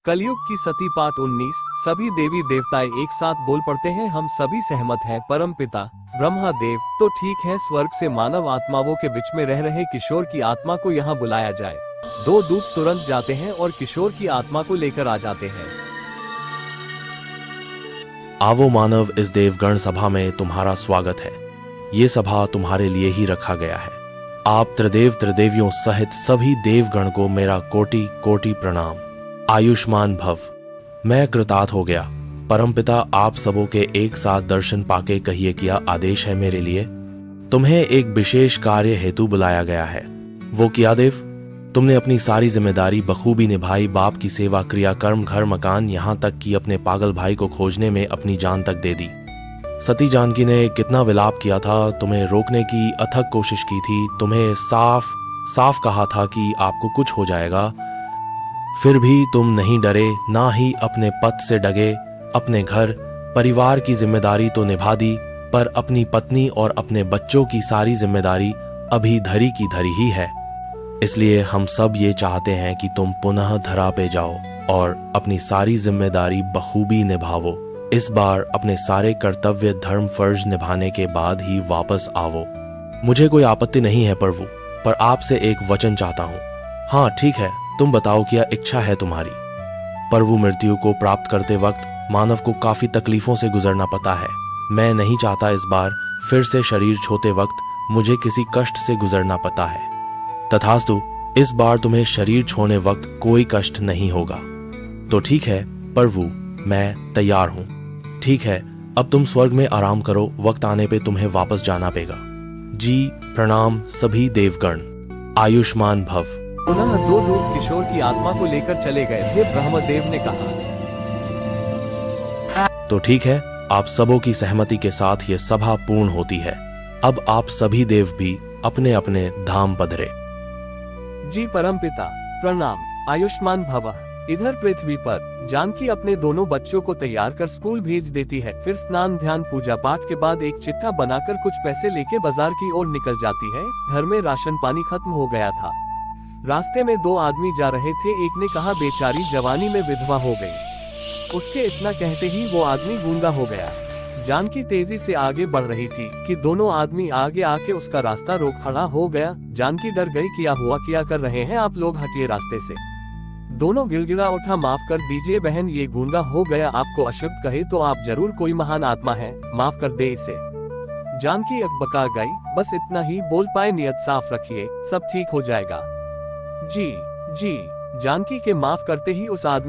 कलयुग की सती पाठ 19। सभी देवी देवताएं एक साथ बोल पड़ते हैं, हम सभी सहमत हैं। परम पिता ब्रह्मा देव, तो ठीक है, स्वर्ग से मानव आत्माओं के बीच में रह रहे किशोर की आत्मा को यहाँ बुलाया जाए। दो दूत तुरंत जाते हैं और किशोर की आत्मा को लेकर आ जाते हैं। आवो मानव, इस देवगण सभा में तुम्हारा स्वागत है। ये सभा तुम्हारे लिए ही रखा गया है। आप त्रिदेव त्रिदेवियों सहित सभी देवगण को मेरा कोटि कोटि प्रणाम। आयुष्मान भव। मैं कृतार्थ हो गया। परमपिता, आप सबों के एक साथ दर्शन पाके कहिए क्या आदेश है मेरे लिए। तुम्हें एक विशेष कार्य हेतु बुलाया गया है। वो क्या देव? तुमने अपनी सारी जिम्मेदारी बखूबी निभाई, बाप की सेवा, क्रिया कर्म, घर मकान, यहाँ तक कि अपने पागल भाई को खोजने में अपनी जान तक दे दी। सती जानकी ने कितना विलाप किया था, तुम्हें रोकने की अथक कोशिश की थी, तुम्हें साफ साफ कहा था कि आपको कुछ हो जाएगा, फिर भी तुम नहीं डरे, ना ही अपने पद से डगे। अपने घर परिवार की जिम्मेदारी तो निभा दी, पर अपनी पत्नी और अपने बच्चों की सारी जिम्मेदारी अभी धरी की धरी ही है। इसलिए हम सब ये चाहते हैं कि तुम पुनः धरा पे जाओ और अपनी सारी जिम्मेदारी बखूबी निभावो। इस बार अपने सारे कर्तव्य धर्म फर्ज निभाने के बाद ही वापस आवो। मुझे कोई आपत्ति नहीं है प्रभु, पर आपसे एक वचन चाहता हूँ। हाँ ठीक है, तुम बताओ क्या इच्छा है तुम्हारी। प्रभु, मृत्यु को प्राप्त करते वक्त मानव को काफी तकलीफों से गुजरना पड़ता है। मैं नहीं चाहता इस बार फिर से शरीर छोड़ते वक्त मुझे किसी कष्ट से गुजरना पड़ता है। तथास्तु, इस बार तुम्हें शरीर छोड़ने वक्त कोई कष्ट नहीं होगा। तो ठीक है प्रभु, मैं तैयार हूँ। ठीक है, अब तुम स्वर्ग में आराम करो, वक्त आने पे तुम्हें वापस जाना पड़ेगा। जी प्रणाम सभी देवगण। आयुष्मान भव। पुनः दो दूत किशोर की आत्मा को लेकर चले गए थे। ब्रह्मदेव ने कहा, तो ठीक है, आप सबों की सहमति के साथ ये सभा पूर्ण होती है। अब आप सभी देव भी अपने अपने धाम पधरे। जी परमपिता, प्रणाम। आयुष्मान भव। इधर पृथ्वी पर जानकी अपने दोनों बच्चों को तैयार कर स्कूल भेज देती है। फिर स्नान ध्यान पूजा पाठ के बाद एक चिट्ठा बनाकर कुछ पैसे लेके बाजार की ओर निकल जाती है। घर में राशन पानी खत्म हो गया था। रास्ते में दो आदमी जा रहे थे। एक ने कहा, बेचारी जवानी में विधवा हो गई। उसके इतना कहते ही वो आदमी गूंगा हो गया। जानकी तेजी से आगे बढ़ रही थी कि दोनों आदमी आगे आके उसका रास्ता रोक खड़ा हो गया। जानकी डर गई, क्या हुआ, क्या कर रहे हैं आप लोग, हटिए रास्ते से। दोनों गिड़गिड़ा उठा, माफ कर दीजिए बहन, ये गूंगा हो गया, आपको अशुभ कहे तो आप जरूर कोई महान आत्मा है, माफ कर दे इसे। जानकी अकबका गई, बस इतना ही बोल पाए, नियत साफ रखिए, सब ठीक हो जाएगा। जी जी। जानकी के माफ करते ही उस आदमी